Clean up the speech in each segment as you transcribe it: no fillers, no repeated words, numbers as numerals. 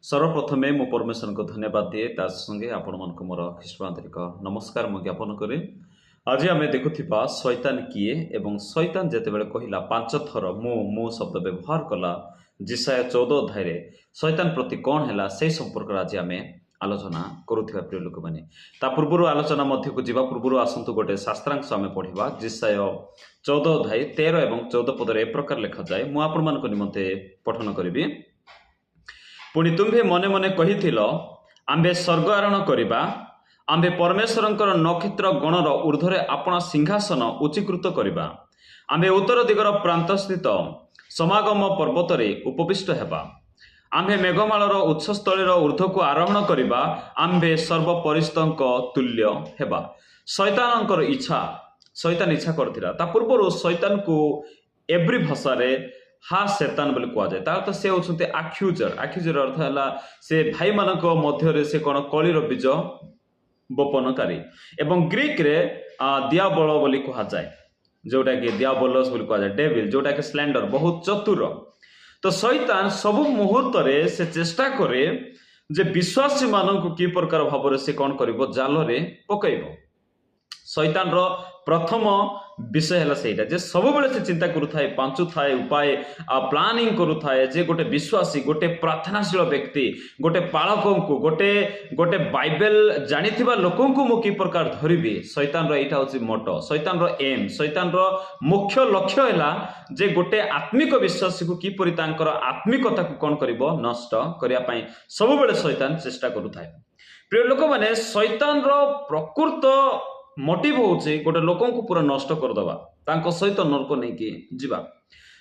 सर्वप्रथमे मु परमेश्वर को धन्यवाद दिए ता संगे आपण मन को मोर ख्रीष्टांतरिक नमस्कार मु ज्ञापन करे। आज आम देखुवा शैतान किए एवं शैतान जितेबाला कहला 5 थर मो शब्द व्यवहार कला जिसाया 14 अध्याय शैतान प्रति कौन है से संपर्क आज आम आलोचना करुवा प्रिय लोक मैंने ता पूर्व आलोचना मध्य को जीवा पूर्व आसतु गोटे शास्त्रांश आम पढ़ा जिसाय 14 अध्याय 13 और 14 पदर ए प्रकार लिखा जाए मु आपण मान निमंते पठन करी। पुणी तुम्भे मने मने कहिथिल आम्भे स्वर्ग आरोहण करिबा, आम्भे परमेश्वरंकर नक्षत्र गणर ऊर्ध्वरे आपण सिंहासन उच्चीकृत करिबा, आम्भे उत्तर दिगर प्रांत स्थित समागम पर्वतरे उपविष्ट हेबा, आम्भे मेघमालर उच्चस्थलीर ऊर्ध्व को आरोहण करिबा, आम्भे सर्वपरिस्तंक तुल्य हेबा। शैतान इच्छा करथिला ता पूर्व शैतान को एव्री भाषा रे हा शैतान बोली कह जाए तार तो से होचंते आक्यूजर अर्थ है से भाई मानक मध्य से कौन कलिर बीज बोपनकारी एवं ग्रीक रे दियाबल बोली कह जाए जोटा कि दियाबोलस बोली कह जाए डेविल जोटा कि स्लेंडर बहुत चतुर। तो शैतान सब मुहूर्त रे से चेष्टा करे जे विश्वासी मानक कि प्रकार भाव से कौन करिवो जाल रे पकइबो। शैतान रो प्रथम विषय है सेटा जे सब बेले से चिंता करुए पांचु थाए उपाय प्लानिंग करुए जे गोटे विश्वासी गोटे प्रार्थनाशील व्यक्ति गोटे पालक को गोटे गोटे बाइबल जानी लोक मु कि प्रकार धरबी। शैतान रहा हूँ मोटो शैतान एम शैतान मुख्य लक्ष्य है जे गोटे आत्मिक विश्वासी को किपरि तांकर आत्मिकता को कौन कर नष्ट करने सब बेले शैतान चेष्टा करुए। प्रिय लोक मैंने शैतान प्रकृत मोटिव होचे गोटे लोक को पूरा नष्ट करदवा तांको सहित नरक नहीं कि जीवा।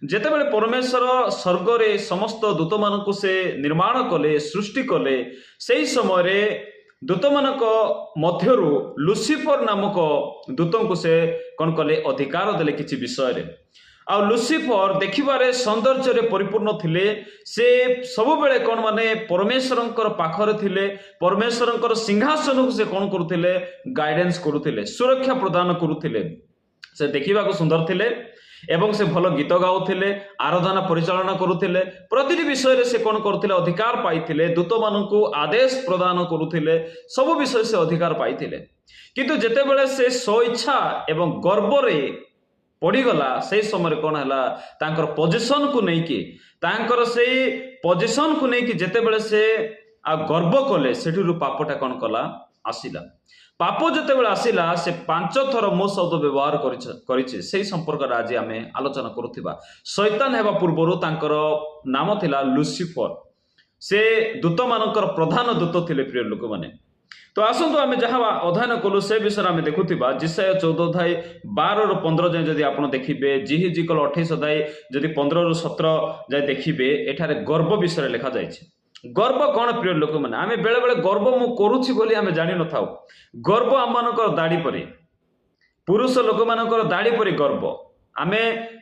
जेतेबेले परमेश्वर स्वर्ग रे समस्त दूत मानक से निर्माण कले सृष्टि कले सेही समय रे दूत मानक मध्यरु लुसिफर नामक दूत को से कौन कले अधिकार देले किछि विषय रे आ लुसिफर देखिबारे सौंदर्य रे परिपूर्ण थिले से सब बेले कौन माने परमेश्वरंकर पाखरे थिले परमेश्वरंकर सिंहासन को से कौन करुथिले गाइडेंस करुथिले सुरक्षा प्रदान करुथिले से देखिबा को सुंदर थिले एवं से भल गीत गाउथिले आराधना परिचालना करुथिले प्रतिटी विषय रे से कौन करथिले अधिकार पाइथिले दूत मानकु आदेश प्रदान करुथिले सब विषय से अधिकार पाइथिले। किंतु जेतेबेले से स्वेच्छा एवं गर्व रे पड़ीगला से समय कौन है तांकर पोजिशन को लेकिन तांकर से पोजिशन को लेकिन जेतेबेले से गर्व कले सेठुरु पापटा कौन कला आसिला पाप जेतेबेले आसिला से 5 थर मो शब्द व्यवहार करिछि से संपर्क आज आम आलोचना करुथिबा। शैतान हेबा पूर्वरु तांकर नाम थिला लुसिफर से दूत मानकर प्रधान दूत थिले प्रिय लोक माने। तो आसतु आम जहाँ अध्ययन कलु से विषय आम देखुवा जिसाया 14 अध्याय 12 ରୁ 15 जाए जदि आप देखिए जिहिजिकल 28 अध्याय जदि 15 ରୁ 17 जाए देखिए एठारे गर्व विषय लिखा जाए। गर्व कौन प्रिय लोक मैंने आम बेले बेले गर्व मु करुछि बोली आम जानि न थाउ गर्व आम मानकर दाढ़ी परी पुरुष लोक मानकर दाढ़ी परी गर्व आम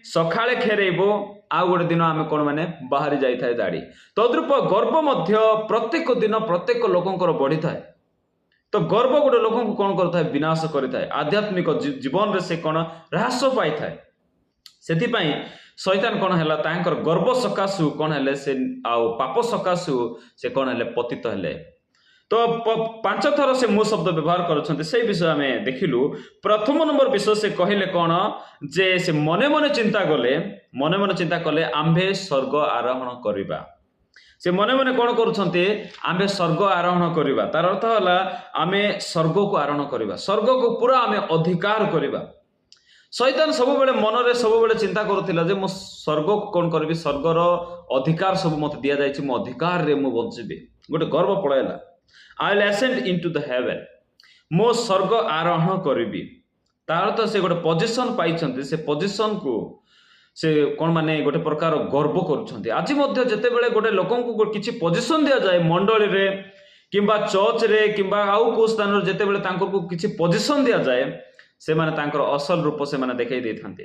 सकाळे खेरेबो आ गोटे दिन आम कौन मैंने बाहरी जाए दाढ़ी तद्रूप गर्व मध्य प्रत्येक दिन प्रत्येक लोकंकर बढ़ी थाए। तो गर्व गोटे लोक को कौन करता है विनाश करता है आध्यात्मिक जीवन रे से कौन ह्रास पाई थाए से शैतान कौन है तांकर गर्व सकाशु कौन है से पाप सकाशु से कौन है पतित हेले। तो 5 थर से मो शब्द व्यवहार कर विषय आम देखिलु। प्रथम नंबर विषय से कहले कौन जे से मने मने चिंता कले आम्भे स्वर्ग आरोहण करिबा से मने मने कौन करुछन्ते आमे स्वर्ग आरोहण करिबा तार अर्थ है आमे स्वर्ग को आरोहण करिबा स्वर्ग को पूरा आमे अधिकार करिबा। शैतान सब बेले मन रे सब बेले चिंता करुथिला जे मो स्वर्ग को कौन करबी स्वर्गर अधिकार सब मते दिया जायछि मो अधिकार रे मो बंचिबे गोटे गर्व पळाइला I will ascend into the heaven मो स्वर्ग आरोहण करिबी तार अर्थ से गोटे पोजीशन पाइछन्ते से पोजीशन को से कौन माने गोटे प्रकार गर्व करुछन्ते। आज मध्य जेतेबेले गोटे लोक को किछि पोजीशन दिया जाए मंडली रे किंबा चर्च रे किंबा आउ को स्थान रे जेतेबेले तांकर को किछि पोजीशन दिया जाए से माने तांकर असल रूप से माने देखाई देथान्ते।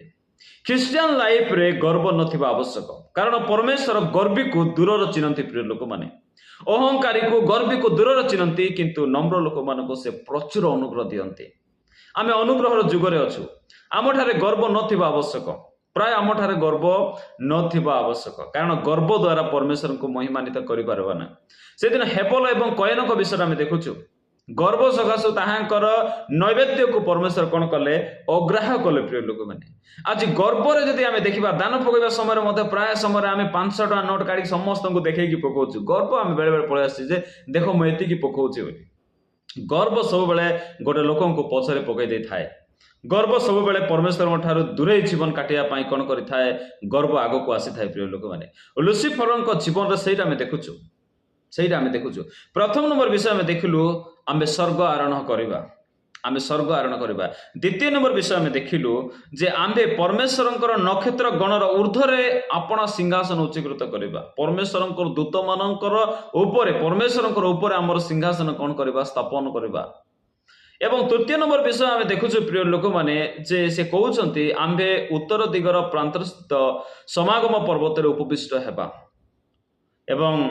क्रिश्चियन लाइफ रे गर्व नथिबा आवश्यक कारण परमेश्वर गर्वी को दूर चिन्हती प्रिय लोक माने अहंकारी को गर्वी को दूर चिन्हती किंतु नम्र लोक मानको से प्रचुर अनुग्रह दियन्ते। आमे अनुग्रहर जुगरे अछु आम ठारे गर्व नथिबा आवश्यक प्राय आमठारे गर्व नथिबा आवश्यक कारण गर्व द्वारा परमेश्वर को महिमान्वित करिपारबा ना से दिन हेबल एवं कयन को विषय आम देखुछु गर्व सकाशु ताहांकर नैवेद्य को परमेश्वर कौन कले अग्राह्य कले प्रिय लोक मैंने आज गर्व जदि आम देखा दान पकड़ा समय प्राय समय आम 500 टका नोट काढ़ी समस्त को देखी पकाऊ गर्व आम बेले बेले पलि आसे देख मुझे पकाऊे गर्व सब बेले गोटे लोक पछरे पकई दे थाए गर्व सब बेले परमेश्वर ठार दूरे जीवन काटिया कौन करें गर्व आग को आसी था प्रिय लोक मैंने लुसिफर जीवन में सहीटा आम देखुचु सहीटा आम देखुचु प्रथम नंबर विषय आम देखिलु आम स्वर्ग आरोहण करवा आम स्वर्ग आरोहण करवा द्वितीय नंबर विषय आम देखिलु जे आम्भे परमेश्वर नक्षत्र गणर ऊर्ध्वरे आपण सिंहासन उच्चीकृत करवा परमेश्वर दूत मानकर ऊपर परमेश्वर ऊपर आमर सिंहासन कौन करवा स्थापन करवा एवं तृतीय नंबर विषय आम देखुଛୁ प्रिय लोक मैंने जे से कहते आम्भे उत्तर दिगर प्रांतस्थित समागम पर्वत उपविष्ट हेबा एवं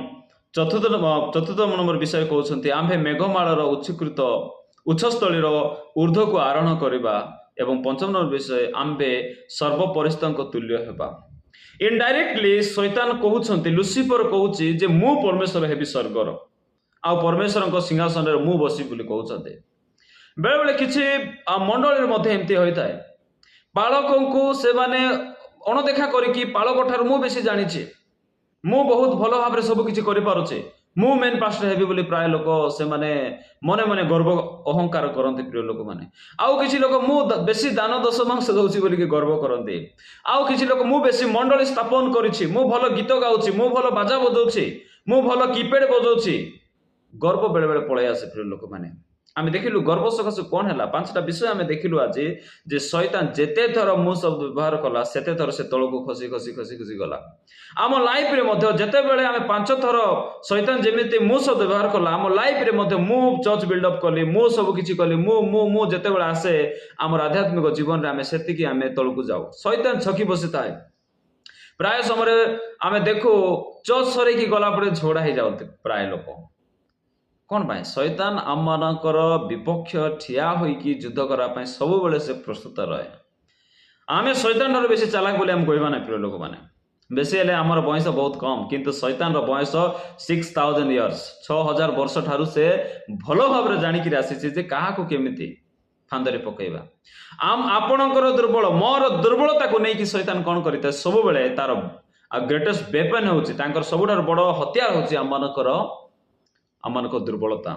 चतुर्थ नंबर विषय कहते आम्भे मेघमालर उच्चीकृत उच्चस्थलीर ऊर्ध्व को आरोहण करवा एवं पंचम नंबर विषय आम्भे सर्वपरिस्थ तुल्य हेबा इनडायरेक्टली शैतान कहते लुसिफर कहूँ जे मु परमेश्वर हेबी स्वर्गर आ परमेश्वर सिंहासन में मु बसी बोली कहते बेले बेले किसी मंडल एमती होता है पालक को से माने अणदेखा करी पालक ठार मु बेसी जानी मु बहुत भल भाव सब किसी करें मु मेन पास्टर हेबी बोली प्राय लोक से माने मने मने गर्व अहंकार करते प्रिय लोक मैंने आउ किसी लोक मु बेसी दान दशमांश दौची बोलिकी गर्व करते आउ किसी लोक मु बेसी मंडली स्थापन करिछि मु भल गीत गाउछि मु भल बाजा बजाउछि मु भल कीपैड बजाउछि गर्व बेले बेले पळै आसे प्रिय लोक मैंने आम देखिलु गर्व सकाशु कौन है 5टा विषय आम देखिलु आज जे शैतान जेते थर मु शब्द व्यवहार कला सेते थर से तलक खसी खसी खसी खसी गला आम लाइफ रे मध्य जेते बेले आम 5 थर शैतान जेमिति मु शब्द व्यवहार कला आम लाइफ रे मध्य मु चर्च बिल्डअप कली मु सब किछि कली मु जेते बेले आसे आम आध्यात्मिक जीवन रे आम सेतिकी आम तलक जाऊ शैतान छकी बसी थाए प्राय समय आम देखु चर्च सरे की गला पड़े झगड़ा हो जाते प्राय लोक कौन पाए शैतान आम मानकर विपक्ष ठिया होइकी युद्ध करने सब बेले से प्रस्तुत रहे आम शैतान ठार बेसी चालाक बोली आम कहवा ना प्रिय लोक मैंने बेसी हेले आमर बयस बहुत कम किंतु शैतान बयस 6000 इयर्स 6000 वर्ष ठारू से भल भाव जाणिक आसी क्या केमिति फांदरे पकईवा आम आपणकर दुर्बल मोर दुर्बलता को लेकिन शैतान कौन करता है सब बेले तार ग्रेटेस्ट वेपन होकर सबुठ बड़ हथियार होची आमको दुर्बलता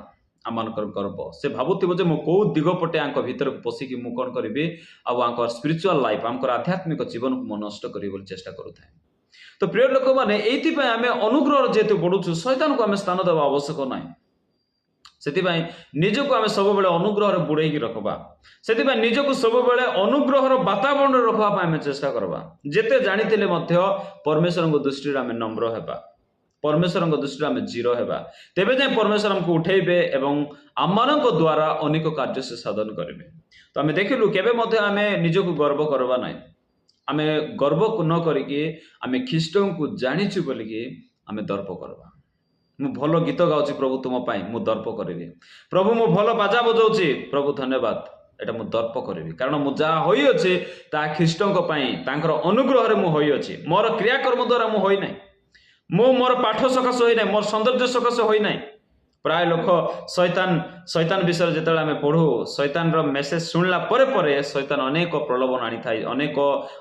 आमकर गर्व से भावुव जे मु कौ दिग पटे आंक भीतर पशिकी मु कौन करी आंकर स्पिरिचुअल लाइफ आंकर आध्यात्मिक जीवन को मु नष्ट करी चेष्टा करुए तो प्रिय लोक मैंने ये आम अनुग्रह जेहेतु बढ़ुचु शैतान को आम स्थान देवा आवश्यक ना से निजक आम सब बेले अनुग्रह बुड़े रखा से निजक सब बेले अनुग्रह वातावरण रखा आम चेष्टा करवा जेते जानी परमेश्वर दृष्टि आम नम्र हेबा परमेश्वर दृष्टि आम जीरो हेबा तेबे जाए परमेश्वर हमको उठेबे एवं आम द्वारा अनेक कार्य से साधन करेंगे तो आम देखिलु केबे आम निजक गर्व करवा ना आम गर्व न करिकी आम ख्रीष्ट को जानीचु बोलिकी आम दर्प करवा मु भल गीत गाउची प्रभु तुम पाई मु दर्प करी प्रभु मु भल बाजा बजाउची प्रभु धन्यवाद एटा मु दर्प करी कारण मु जा होई अछि ता ख्रीष्ट अनुग्रह मु होई अछि मोर क्रियाकर्म द्वारा मु होई नाही मु मोर पाठ सकाश होई नाही मोर सौंदर्य सकाश होई नाही प्राय लोक शैतान विषय जिते आम पढ़ू शैतान मेसेज शुणला परे शैतान अनेक प्रलोभन आनी थाए अनेक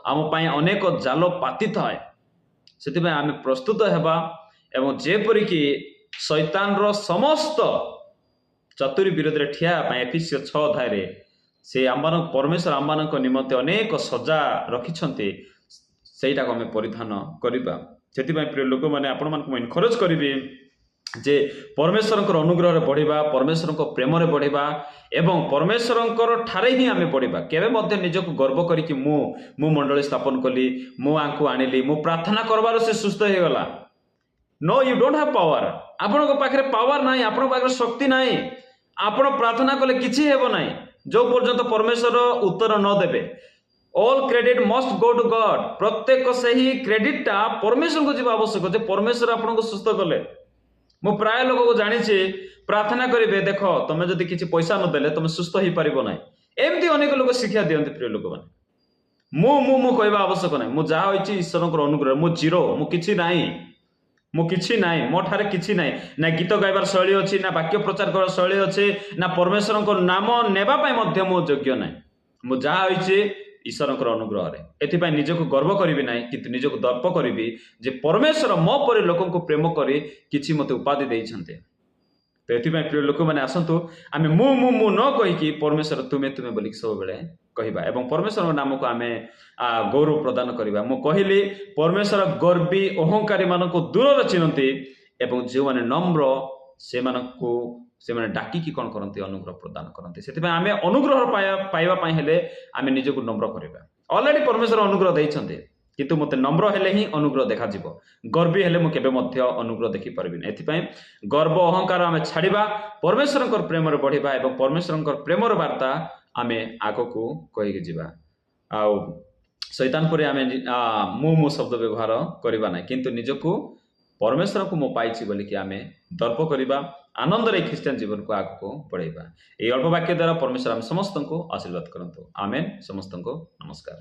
आम अनेक जाल पाति थाए से आम प्रस्तुत हेबा एवं जेपरिकी शैतान समस्त चतुरी विरोध में ठिया एफिसियो 6 अध्याय से आम परमेश्वर आम निमंते अनेक सजा रखिछन्ते सेटा को आम परिधान करबा से प्रिय लोक मैंने आपण मानक इनकरेज करी जे परमेश्वर अनुग्रह बढ़िबा परमेश्वर प्रेम बढ़िबा एवं परमेश्वर ठारे ही आम बढ़िबा केबे निजक गर्व करी मु मंडली स्थापन कली मु आंकु आनिली मु प्रार्थना करबार से सुस्थ हो गला no you don't have power आपण पाखे पावर ना आपण पाखे शक्ति ना आपण प्रार्थना कले किछि हेबो ना जो पर्यंत परमेश्वर उत्तर न देबे all credit must go to God प्रत्येक से ही क्रेडिटा परमेश्वर को जीवा आवश्यक जे परमेश्वर आपन को सुस्थ कले मु प्राय लोक को जानी प्रार्थना करेंगे देख तुम जदि किसी पैसा न देले तुम सुस्थ हो पार ना एमती अनेक लोग शिक्षा दिखते प्रिय लोक मैंने ମୁଁ କହିବା ଆବଶ୍ୟକ ନାହିଁ। ମୁଁ ଯାହା ହୋଇଛି ଈଶ୍ୱରଙ୍କର ଅନୁଗ୍ରହ, ମୁଁ ଜିରୋ, ମୁଁ କିଛି ନାହିଁ, ମୋ ଠାରେ କିଛି ନାହିଁ। ନା ଗୀତ ଗାଇବାର ଶୈଳୀ ଅଛି, ନା ବାକ୍ୟ ପ୍ରଚାର କରିବାର ଶୈଳୀ ଅଛି, ନା ପରମେଶ୍ୱରଙ୍କ ନାମ ନେବା ପାଇଁ ମଧ୍ୟ ମୁଁ ଯୋଗ୍ୟ ନାହିଁ। ମୁଁ ଯାହା ହୋଇଛି ଈଶ୍ୱରଙ୍କର ଅନୁଗ୍ରହରେ। ଏଥିପାଇଁ ନିଜକୁ ଗର୍ବ କରିବି ନାହିଁ, କିନ୍ତୁ ନିଜକୁ ଦର୍ପ କରିବି ଯେ ପରମେଶ୍ୱର ମୋ ପରି ଲୋକଙ୍କୁ ପ୍ରେମ କରି କିଛି ମୋତେ ଉପାଧି ଦେଇଛନ୍ତି। ତ ଏଥିପାଇଁ ପ୍ରିୟ ଲୋକମାନେ ଆସନ୍ତୁ, ଆମେ ମୁଁ ନ କହିକି ପରମେଶ୍ୱର ତୁମେ ବୋଲିକି ସବୁବେଳେ କହିବା ଏବଂ ପରମେଶ୍ୱରଙ୍କ ନାମକୁ ଆମେ ଗୌରବ ପ୍ରଦାନ କରିବା। ମୁଁ କହିଲି ପରମେଶ୍ୱର ଗର୍ବୀ ଅହଙ୍କାରୀ ମାନଙ୍କୁ ଦୂରରେ ଚିହ୍ନନ୍ତି ଏବଂ ଯେଉଁମାନେ ନମ୍ର ସେମାନେ ଡାକିକି କ'ଣ କରନ୍ତି? ଅନୁଗ୍ରହ ପ୍ରଦାନ କରନ୍ତି। ସେଥିପାଇଁ ଆମେ ଅନୁଗ୍ରହ ପାଇବା ପାଇଁ ହେଲେ ଆମେ ନିଜକୁ ନମ୍ର କରିବା। ଅଲରେଡି ପରମେଶ୍ୱର ଅନୁଗ୍ରହ ଦେଇଛନ୍ତି, କିନ୍ତୁ ମୋତେ ନମ୍ର ହେଲେ ହିଁ ଅନୁଗ୍ରହ ଦେଖାଯିବ। ଗର୍ବୀ ହେଲେ ମୁଁ କେବେ ମଧ୍ୟ ଅନୁଗ୍ରହ ଦେଖିପାରିବିନି। ଏଥିପାଇଁ ଗର୍ବ ଅହଙ୍କାର ଆମେ ଛାଡ଼ିବା, ପରମେଶ୍ୱରଙ୍କର ପ୍ରେମରେ ବଢ଼ିବା ଏବଂ ପରମେଶ୍ୱରଙ୍କର ପ୍ରେମର ବାର୍ତ୍ତା ଆମେ ଆଗକୁ କହିକି ଯିବା। ଆଉ ଶୈତାନ ପରି ଆମେ ମୁଁ ଶବ୍ଦ ବ୍ୟବହାର କରିବା ନାହିଁ, କିନ୍ତୁ ନିଜକୁ ପରମେଶ୍ୱରଙ୍କୁ ମୁଁ ପାଇଛି ବୋଲିକି ଆମେ ଦର୍ପ କରିବା, ଆନନ୍ଦରେ ଖ୍ରୀଷ୍ଟିଆନ ଜୀବନକୁ ଆଗକୁ ବଢ଼େଇବା। ଏହି ଅଳ୍ପ ବାକ୍ୟ ଦ୍ୱାରା ପରମେଶ୍ୱର ଆମେ ସମସ୍ତଙ୍କୁ ଆଶୀର୍ବାଦ କରନ୍ତୁ। ଆମେନ୍। ସମସ୍ତଙ୍କୁ ନମସ୍କାର।